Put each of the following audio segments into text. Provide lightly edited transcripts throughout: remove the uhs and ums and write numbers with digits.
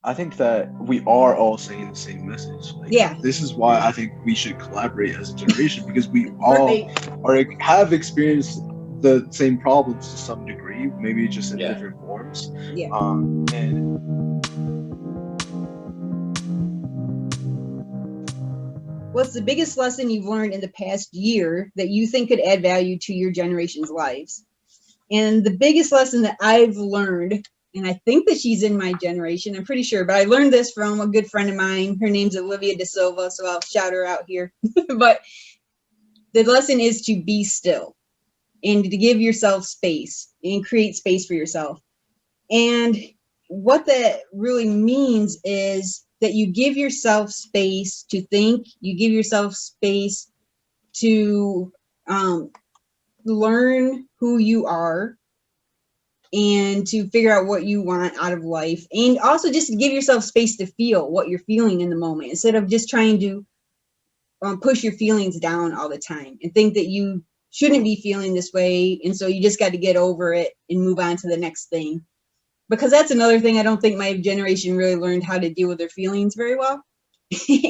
I think that we are all saying the same message. Like, Yeah. this is why I think we should collaborate as a generation, because we all Right. have experienced the same problems to some degree, maybe just in Yeah. different forms. Yeah. And What's the biggest lesson you've learned in the past year that you think could add value to your generation's lives? And the biggest lesson that I've learned, and I think that she's in my generation, I'm pretty sure, but I learned this from a good friend of mine. Her name's Olivia De Silva, so I'll shout her out here. But the lesson is to be still and to give yourself space and create space for yourself. And what that really means is that you give yourself space to think, you give yourself space to learn who you are and to figure out what you want out of life, and also just to give yourself space to feel what you're feeling in the moment instead of just trying to push your feelings down all the time and think that you shouldn't be feeling this way, and so you just got to get over it and move on to the next thing. Because that's another thing, I don't think my generation really learned how to deal with their feelings very well.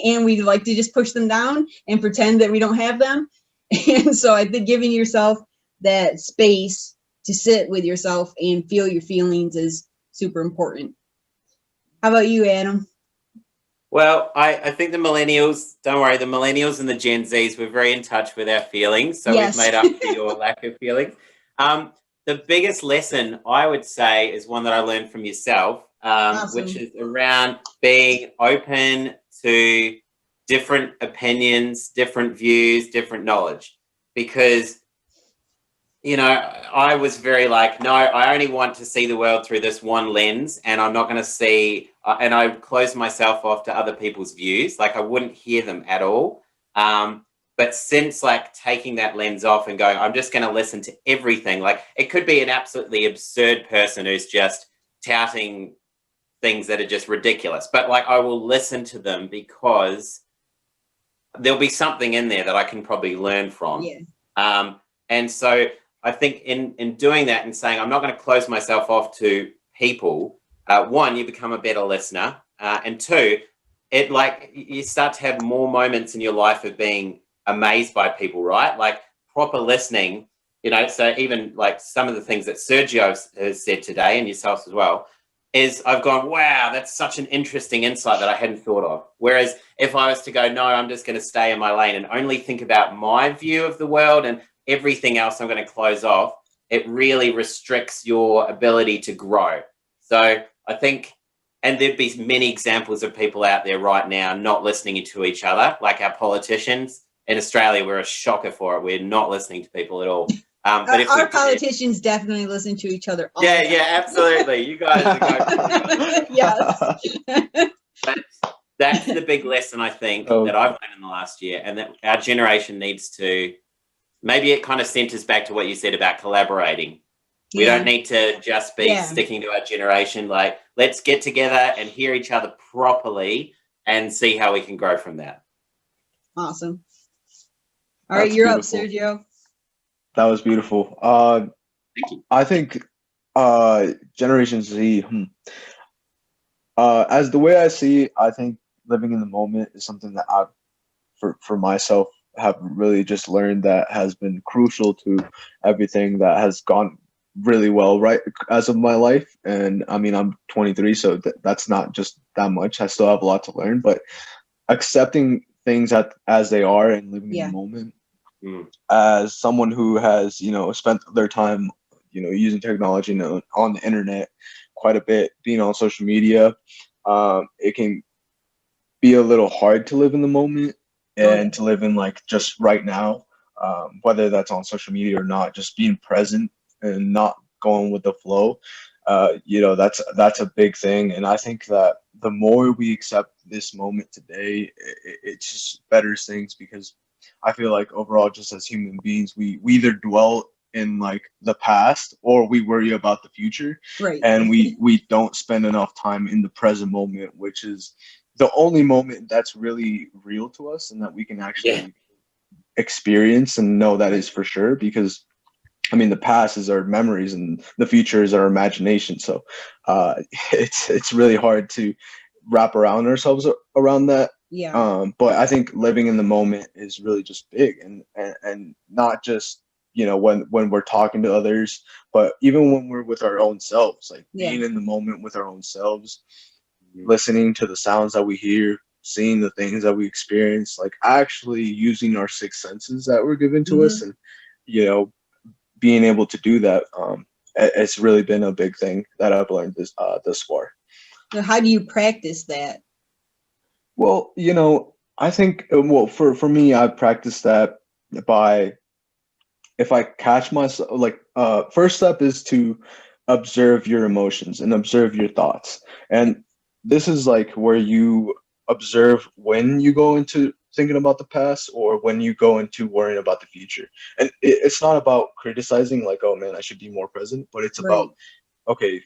And we like to just push them down and pretend that we don't have them. And so I think giving yourself that space to sit with yourself and feel your feelings is super important. How about you, Adam? Well, I think the millennials, don't worry, the millennials and the Gen Zs, we're very in touch with our feelings. So Yes. we've made up for your lack of feelings. The biggest lesson I would say is one that I learned from yourself, Awesome. which is around being open to different opinions, different views, different knowledge. Because, you know, I was very like, no, I only want to see the world through this one lens, and I'm not going to see, and I closed myself off to other people's views. Like, I wouldn't hear them at all. But since like taking that lens off and going, I'm just going to listen to everything. Like, it could be an absolutely absurd person who's just touting things that are just ridiculous, but like, I will listen to them because there'll be something in there that I can probably learn from. Yeah. And so I think in doing that and saying, I'm not going to close myself off to people, one, you become a better listener. And two, it like you start to have more moments in your life of being amazed by people, right? Like proper listening, you know. So even like some of the things that Sergio has said today, and yourself as well, is I've gone, wow, that's such an interesting insight that I hadn't thought of. Whereas if I was to go, no, I'm just going to stay in my lane and only think about my view of the world and everything else I'm going to close off, it really restricts your ability to grow. So I think, and there'd be many examples of people out there right now not listening to each other, like our politicians. In Australia, we're a shocker for it. We're not listening to people at all. But if our politicians definitely listen to each other all the time. Yeah, absolutely. You guys are going. Yes. But that's the big lesson, I think, that I've learned in the last year, and that our generation needs to, maybe it kind of centers back to what you said about collaborating. We don't need to just be sticking to our generation. Like, let's get together and hear each other properly and see how we can grow from that. Awesome. All right, you're beautiful. Up, Sergio. That was beautiful. Thank you. I think Generation Z, as the way I see, I think living in the moment is something that I, for myself, have really just learned that has been crucial to everything that has gone really well right as of my life. And I mean, I'm 23, so that's not just that much. I still have a lot to learn, but accepting things as they are and living in the moment. As someone who has, spent their time, using technology, on the internet quite a bit, being on social media, it can be a little hard to live in the moment and to live in like just right now, whether that's on social media or not, just being present and not going with the flow. That's a big thing. And I think that the more we accept this moment today, it just betters things, because I feel like overall, just as human beings, we either dwell in like the past or we worry about the future. Right. And we don't spend enough time in the present moment, which is the only moment that's really real to us and that we can actually experience and know that is for sure. Because I mean, the past is our memories and the future is our imagination. So it's really hard to wrap around ourselves around that. Yeah. But I think living in the moment is really just big, and not just, you know, when we're talking to others, but even when we're with our own selves, like Yeah. being in the moment with our own selves, Mhm. listening to the sounds that we hear, seeing the things that we experience, like actually using our six senses that were given to us, Mhm. and, you know, being able to do that. It's really been a big thing that I've learned this far. So how do you practice that? Well, you know, I think, well, for me, I practice that by, if I catch myself, like, first step is to observe your emotions and observe your thoughts. And this is like where you observe when you go into thinking about the past or when you go into worrying about the future. And it's not about criticizing, like, oh man, I should be more present, but it's about, Right. okay,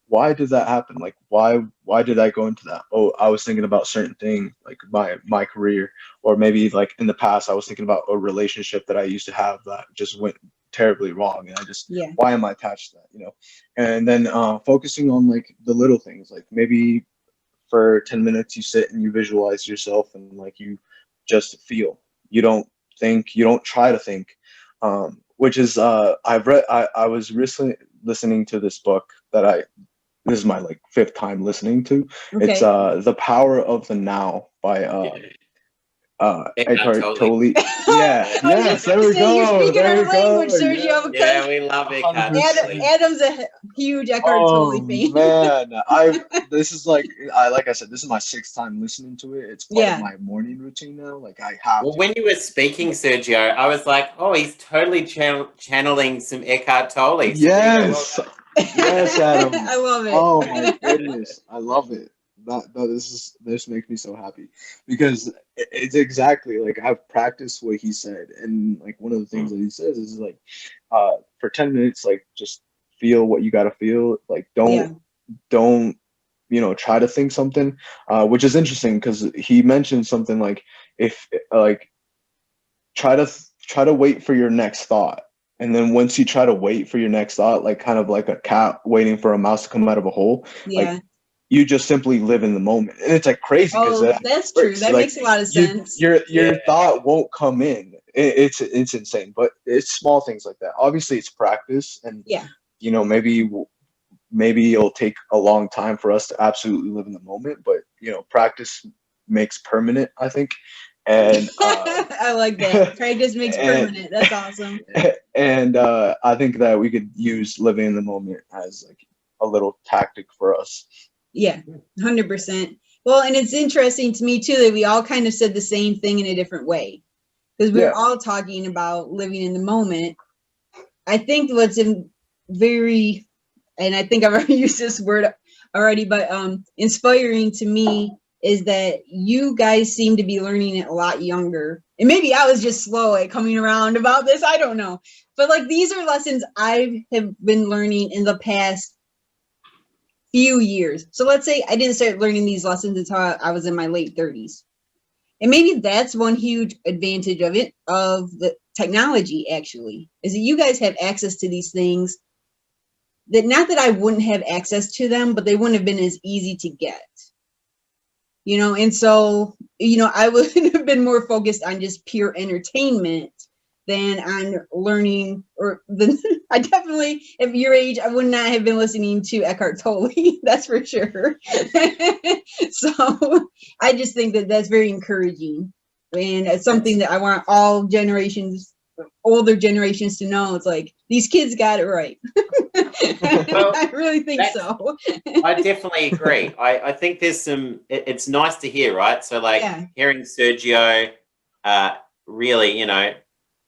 why did that happen? Like, why did I go into that? Oh, I was thinking about certain thing, like my career, or maybe like in the past I was thinking about a relationship that I used to have that just went terribly wrong, and I just, Yeah. why am I attached to that, you know? And then focusing on like the little things, like maybe for 10 minutes you sit and you visualize yourself and like you just feel. You don't think, you don't try to think. Which is I was recently listening to this book that I this is my like fifth time listening to. It's Okay. The Power of the Now by Eckhart Eckhart Tolle. Tolle. Yeah, I was yes, just there gonna we say you're go. speaking There our we go. language, Sergio, Yeah. because Yeah, we love Eckhart Tolle. 100%. Adam's a huge Eckhart Oh Tolle fan. man, I this is like, like I said, this is my sixth time listening to it. It's part of Yeah. my morning routine now. Like I have Well, to. when you were speaking, Sergio, I was like, oh, he's totally channeling some Eckhart Tolle. So there you go. Well Yes, yes, Adam. I love Oh my it. goodness, I love it. This makes me so happy because it's exactly like I've practiced what he said, and like one of the things done. that he says is like, for 10 minutes, like just feel what you gotta feel. Like Yeah. don't, you know, try to think something, which is interesting because he mentioned something like, if like try to wait for your next thought, and then once you try to wait for your next thought, like kind of like a cat waiting for a mouse to come out of a hole, like Yeah. you just simply live in the moment. And it's like crazy because Oh, it that's true. works, That like makes a lot of you sense. Yeah. your thought won't come in. It's insane, but it's small things like that. Obviously it's practice, and Yeah. you know, maybe it'll take a long time for us to absolutely live in the moment, but you know, practice makes permanent, I think. And I like that. Practice makes and permanent. That's awesome. and I think that we could use living in the moment as like a little tactic for us. Yeah, 100%. Well, and it's interesting to me too that we all kind of said the same thing in a different way because we're Yeah, all talking about living in the moment. I think what's very, and I think I've already used this word already, but inspiring to me is that you guys seem to be learning it a lot younger. And maybe I was just slow at coming around about this. I don't know. But like these are lessons I have been learning in the past few years. So let's say I didn't start learning these lessons until I was in my late 30s. And maybe that's one huge advantage of it, of the technology actually, is that you guys have access to these things that, not that I wouldn't have access to them, but they wouldn't have been as easy to get. You know, and so, you know, I would have been more focused on just pure entertainment than on learning, or than I definitely, at your age, I would not have been listening to Eckhart Tolle. That's for sure. So I just think that that's very encouraging, and it's something that I want all generations, older generations, to know. It's like these kids got it right. Well, I really think that's so. I definitely agree. I think there's it's nice to hear, right? So, like, Yeah. hearing Sergio, really, you know,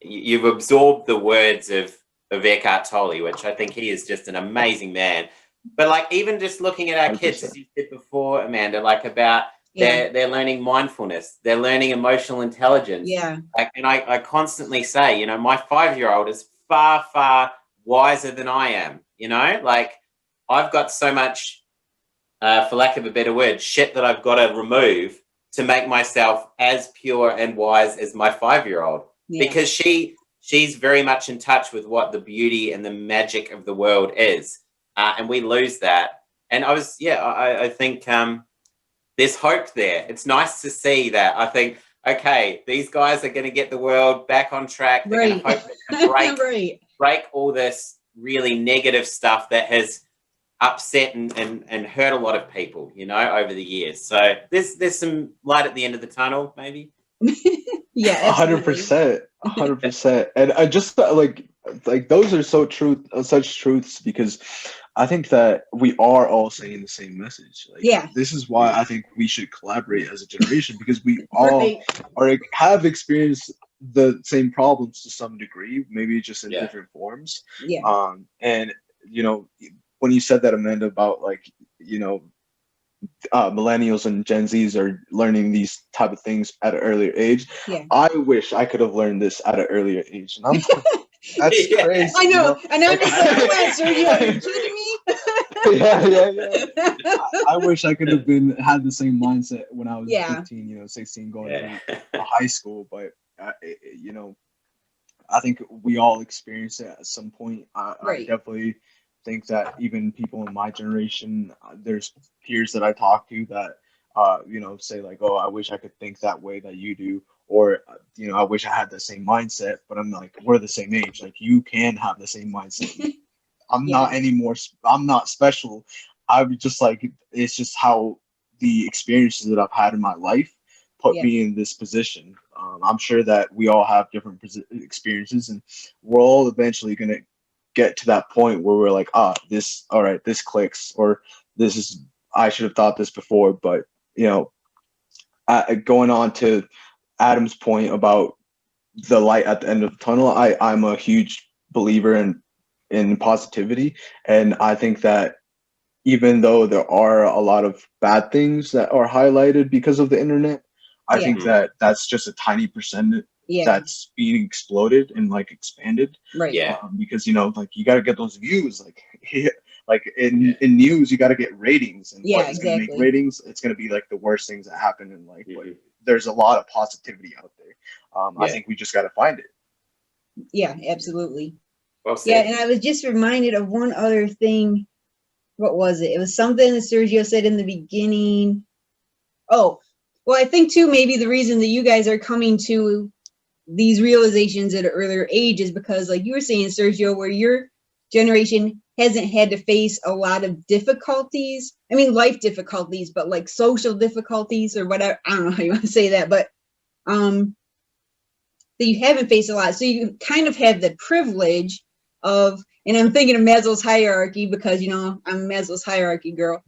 you've absorbed the words of Eckhart Tolle, which I think he is just an amazing man. But, like, even just looking at our kids, 100%. as you said before, Amanda, like about Yeah. they're learning mindfulness, they're learning emotional intelligence. Yeah. Like, and I constantly say, you know, my 5-year-old is far, far wiser than I am, you know, like, I've got so much, for lack of a better word, shit that I've got to remove to make myself as pure and wise as my 5-year-old, Yeah. because she's very much in touch with what the beauty and the magic of the world is, and we lose that. And I think there's hope there. It's nice to see that. I think, okay, these guys are going to get the world back on track. They're going to hope to break all this really negative stuff that has upset and hurt a lot of people, over the years. So there's some light at the end of the tunnel, maybe. Yeah, 100%, 100%. And I just like those are such truths, because I think that we are all saying the same message. This is why I think we should collaborate as a generation, because we all have experienced the same problems to some degree, maybe just in different forms. And when you said that, Amanda, about millennials and Gen Zs are learning these type of things at an earlier age. I wish I could have learned this at an earlier age, and that's crazy. I know, and I'm just like, come on, Sergio, are you kidding me? Yeah. I wish I could have had the same mindset when I was 15, 16, going to high school. But I think we all experience it at some point. I definitely think that even people in my generation, there's peers that I talk to that, say like, oh, I wish I could think that way that you do. Or, I wish I had the same mindset, but I'm like, we're the same age. Like, you can have the same mindset. I'm not special. I'm just like, it's just how the experiences that I've had in my life put me in this position. I'm sure that we all have different experiences, and we're all eventually going to get to that point where we're like, this clicks, or I should have thought this before. But, going on to Adam's point about the light at the end of the tunnel, I'm a huge believer in positivity. And I think that even though there are a lot of bad things that are highlighted because of the internet, I think that that's just a tiny percent that's being exploded and expanded. Because, you got to get those views, in news, you got to get ratings, and what is going to make ratings? It's going to be the worst things that happen in life. But there's a lot of positivity out there. I think we just got to find it. Yeah, absolutely. Well said. And I was just reminded of one other thing. What was it? It was something that Sergio said in the beginning. Oh, well, I think too, maybe the reason that you guys are coming to these realizations at an earlier age is because, like you were saying, Sergio, where your generation hasn't had to face a lot of difficulties. I mean, life difficulties, but social difficulties or whatever. I don't know how you want to say that, but that you haven't faced a lot. So you kind of have the privilege of, and I'm thinking of Maslow's hierarchy because, I'm a Maslow's hierarchy girl.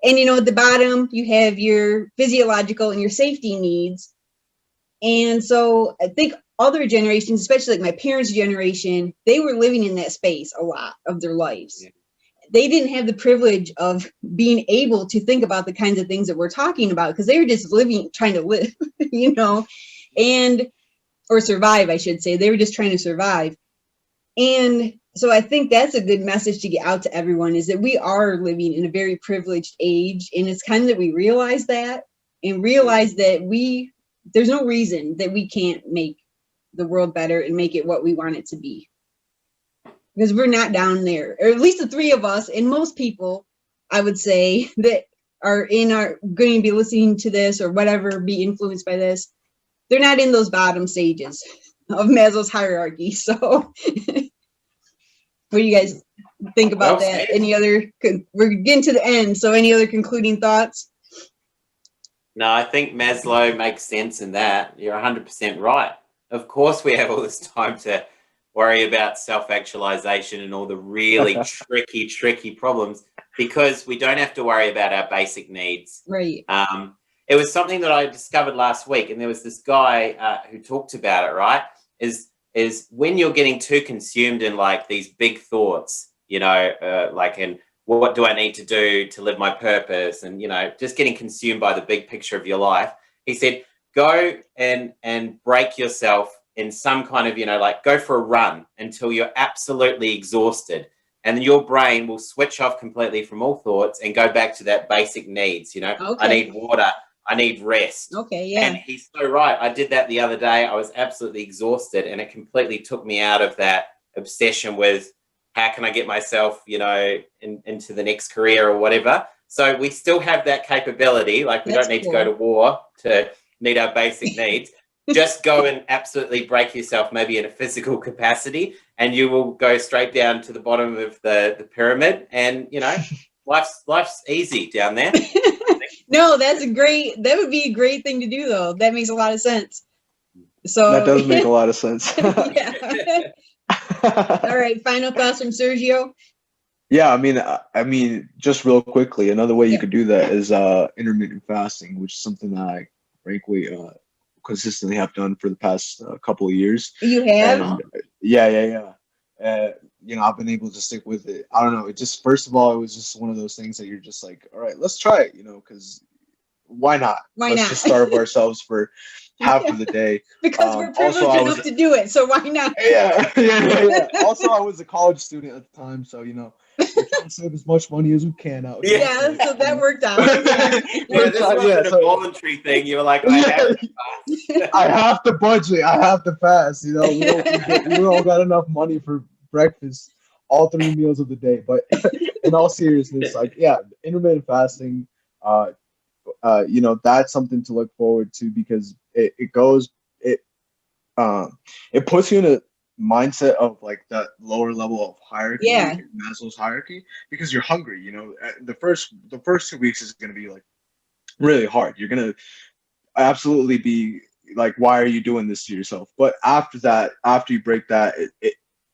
And, at the bottom, you have your physiological and your safety needs. And so I think other generations, especially my parents' generation, they were living in that space a lot of their lives. They didn't have the privilege of being able to think about the kinds of things that we're talking about because they were just trying to live, or survive, I should say. They were just trying to survive. And so I think that's a good message to get out to everyone, is that we are living in a very privileged age. And it's kind of that we realize that, and realize that there's no reason that we can't make the world better and make it what we want it to be. Because we're not down there, or at least the three of us, and most people, I would say, that are going to be listening to this or whatever, be influenced by this, they're not in those bottom stages of Maslow's hierarchy. So what do you guys think about that? We're getting to the end, so any other concluding thoughts? No, I think Maslow makes sense in that. You're 100% right. Of course, we have all this time to worry about self-actualization and all the really tricky problems, because we don't have to worry about our basic needs. Right. It was something that I discovered last week, and there was this guy who talked about it, right? Is when you're getting too consumed in these big thoughts, and what do I need to do to live my purpose? And, just getting consumed by the big picture of your life. He said, go and break yourself in some kind of, go for a run until you're absolutely exhausted. And then your brain will switch off completely from all thoughts and go back to that basic needs. Okay. I need water. I need rest. Okay, yeah. And he's so right. I did that the other day. I was absolutely exhausted, and it completely took me out of that obsession with how can I get myself, into the next career or whatever. So we still have that capability. Like we That's don't need cool. to go to war to meet our basic needs. Just go and absolutely break yourself, maybe in a physical capacity, and you will go straight down to the bottom of the pyramid. And life's easy down there. No, that would be a great thing to do, though. That makes a lot of sense. So That does make a lot of sense. Yeah. All right, final thoughts from Sergio. Yeah, I mean, just real quickly, another way you Yeah. could do that is intermittent fasting, which is something that I frankly consistently have done for the past couple of years. You have? And yeah. I've been able to stick with it. I don't know. It just, first of all, it was just one of those things that you're just like, all right, let's try it, because why not? Let's just starve ourselves for half of the day. Because we're privileged also, enough to do it, so why not? Yeah. Also, I was a college student at the time, so we trying to save as much money as we can out here. Yeah, so that worked out. This wasn't a voluntary thing. You were like, I have to fast. I have to budget. I have to fast. We don't got enough money for breakfast, all 3 meals of the day. But in all seriousness, intermittent fasting, that's something to look forward to, because it puts you in a mindset of like that lower level of hierarchy, Maslow's hierarchy, because you're hungry. The first 2 weeks is going to be like really hard. You're going to absolutely be like, why are you doing this to yourself? But after that, after you break that,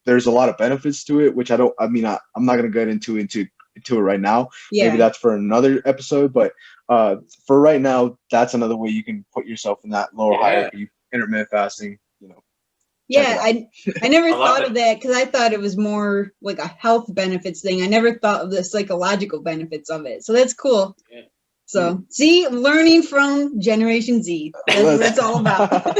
there's a lot of benefits to it, which I'm not going to get into it right now. Maybe that's for another episode, but for right now, that's another way you can put yourself in that lower hierarchy, intermittent fasting. Yeah, I never thought of that, because I thought it was more like a health benefits thing. I never thought of the psychological benefits of it. So that's cool. Yeah. So see, learning from Generation Z. That's what it's all about.